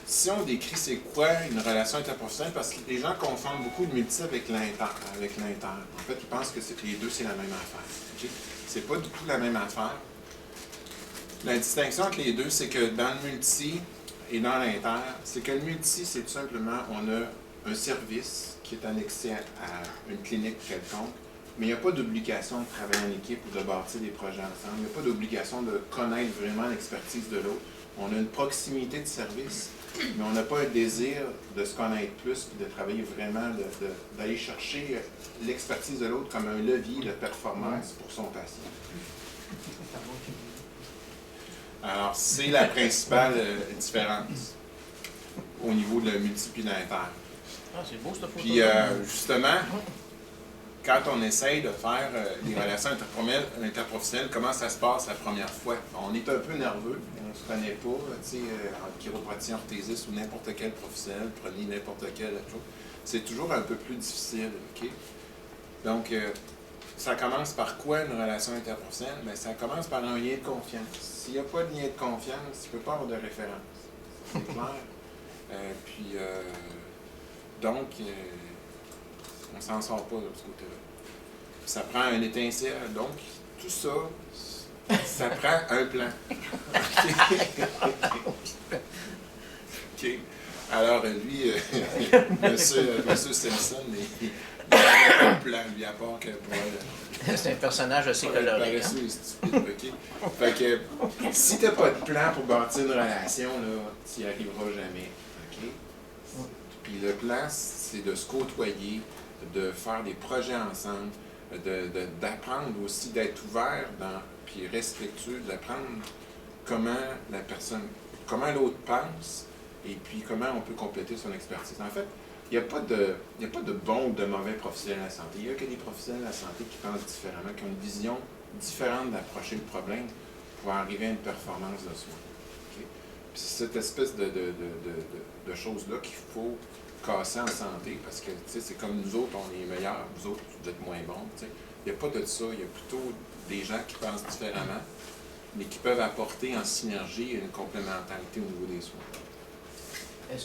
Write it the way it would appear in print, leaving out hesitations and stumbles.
si on décrit c'est quoi une relation interprofessionnelle, parce que les gens confondent beaucoup le multi avec l'inter. En fait, ils pensent que les deux, c'est la même affaire. Okay? C'est pas du tout la même affaire. La distinction entre les deux, c'est que dans le multi et dans l'inter, c'est que le multi, c'est tout simplement, on a un service qui est annexé à une clinique quelconque, mais il n'y a pas d'obligation de travailler en équipe ou de bâtir des projets ensemble. Il n'y a pas d'obligation de connaître vraiment l'expertise de l'autre. On a une proximité de service, mais on n'a pas un désir de se connaître plus et de travailler vraiment, d'aller chercher l'expertise de l'autre comme un levier de performance pour son patient. Alors, c'est la principale différence au niveau de la multi et de l'inter. Ah, c'est beau, cette photo. Puis, justement, quand on essaye de faire les relations interprofessionnelles, comment ça se passe la première fois? On est un peu nerveux, on ne se connaît pas, tu sais, en chiropraticien, orthésiste ou n'importe quel professionnel, prenez n'importe quelle chose. C'est toujours un peu plus difficile, OK? Donc, ça commence par quoi une relation interprofessionnelle? Bien, ça commence par un lien de confiance. S'il n'y a pas de lien de confiance, il ne peut pas avoir de référence. C'est clair? Donc, on ne s'en sort pas de ce côté-là. Ça prend un étincelle. Donc, tout ça, ça prend un plan. OK. Alors, lui, monsieur Simpson, il n'avait pas de plan, lui, à part que pour... C'est un personnage assez coloré. Paresseux et stupide, OK? Fait que, si tu n'as pas de plan pour bâtir une relation, tu n'y arriveras jamais. OK? Puis le plan, c'est de se côtoyer, de faire des projets ensemble, d'apprendre aussi, d'être ouvert, puis respectueux, d'apprendre comment la personne, comment l'autre pense, et puis comment on peut compléter son expertise. En fait, il n'y a pas de bon ou de mauvais professionnels de la santé. Il n'y a que des professionnels de la santé qui pensent différemment, qui ont une vision différente d'approcher le problème pour arriver à une performance de soi. Okay? Puis c'est cette espèce de choses-là qu'il faut casser en santé, parce que c'est comme nous autres, on est meilleurs, vous autres, vous êtes moins bons. T'sais. Il n'y a pas de ça, il y a plutôt des gens qui pensent différemment, mais qui peuvent apporter en synergie une complémentarité au niveau des soins.